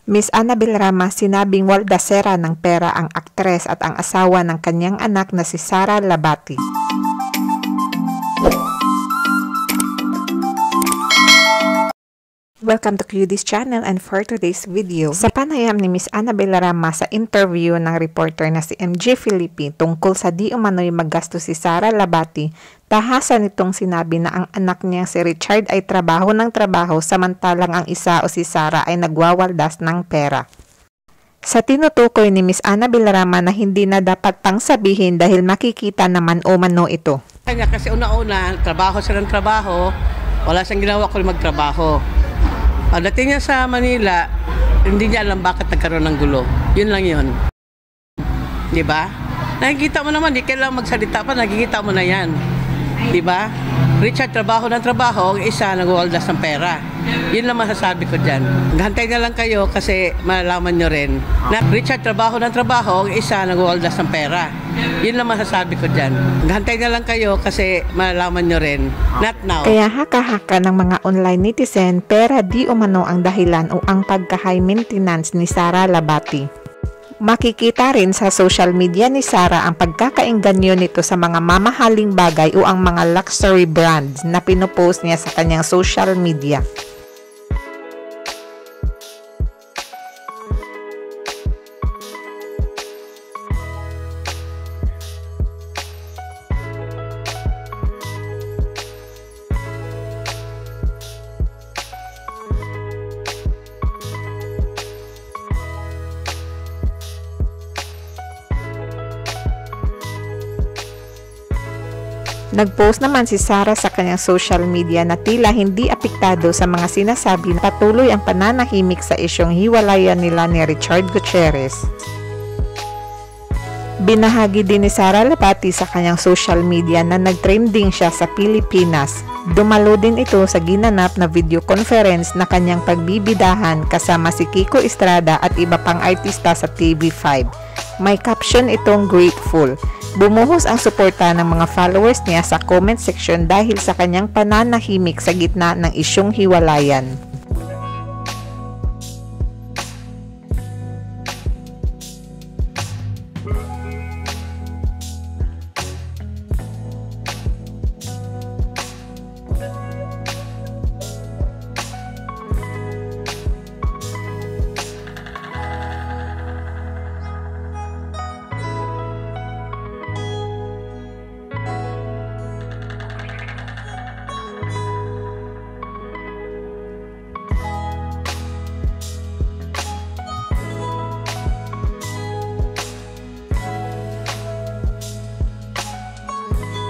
Miss Annabel Rama sinabing waldasera ng pera ang aktres at ang asawa ng kanyang anak na si Sara Labati. Welcome to QD's channel, and for today's video, sa panayam ni Miss Annabel Rama sa interview ng reporter na si MJ Philippi tungkol sa di umano'y maggastos si Sara Labati, tahasan nitong sinabi na ang anak niya si Richard ay trabaho ng trabaho samantalang ang isa o si Sara ay nagwawaldas ng pera. Sa tinutukoy ni Miss Annabel Rama na hindi na dapat pang sabihin dahil makikita naman o mano ito. Kanya kasi una-una, trabaho siya ng trabaho, wala siyang ginawa kundi magtrabaho. Pagdating niya sa Manila, hindi niya alam bakit nagkaroon ng gulo. Yun lang yun. Diba? Nakikita mo naman, di kailangan magsalita pa, nakikita mo na yan. Diba? Richard, trabaho ng trabaho, ang isa nagwawaldas ng pera. Yun lang masasabi ko dyan. Hantay na lang kayo kasi malalaman nyo rin na Richard, trabaho ng trabaho, ang isa nagwawaldas ng pera. Yun lang masasabi ko dyan. Hantay na lang kayo kasi malalaman nyo rin. Not now. Kaya haka-haka ng mga online netizen, pera di umano ang dahilan o ang pagka-high maintenance ni Sara Labati. Makikita rin sa social media ni Sara ang pagkakaengganyo nito sa mga mamahaling bagay o ang mga luxury brands na pinopost niya sa kanyang social media. Nag-post naman si Sara sa kanyang social media na tila hindi apektado sa mga sinasabi na patuloy ang pananahimik sa isyong hiwalayan nila ni Richard Gutierrez. Binahagi din ni Sara Labati sa kanyang social media na nag-trending siya sa Pilipinas. Dumalo din ito sa ginanap na video conference na kanyang pagbibidahan kasama si Kiko Estrada at iba pang artista sa TV5. May caption itong grateful. Bumuhos ang suporta ng mga followers niya sa comment section dahil sa kanyang pananahimik sa gitna ng isyong hiwalayan.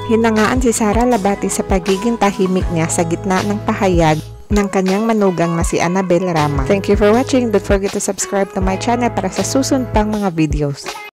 Hinangaan si Sara Labati sa pagiging tahimik niya sa gitna ng pahayag ng kanyang manugang na si Annabel Rama. Thank you for watching. Don't forget to subscribe to my channel para sa susunod pang mga videos.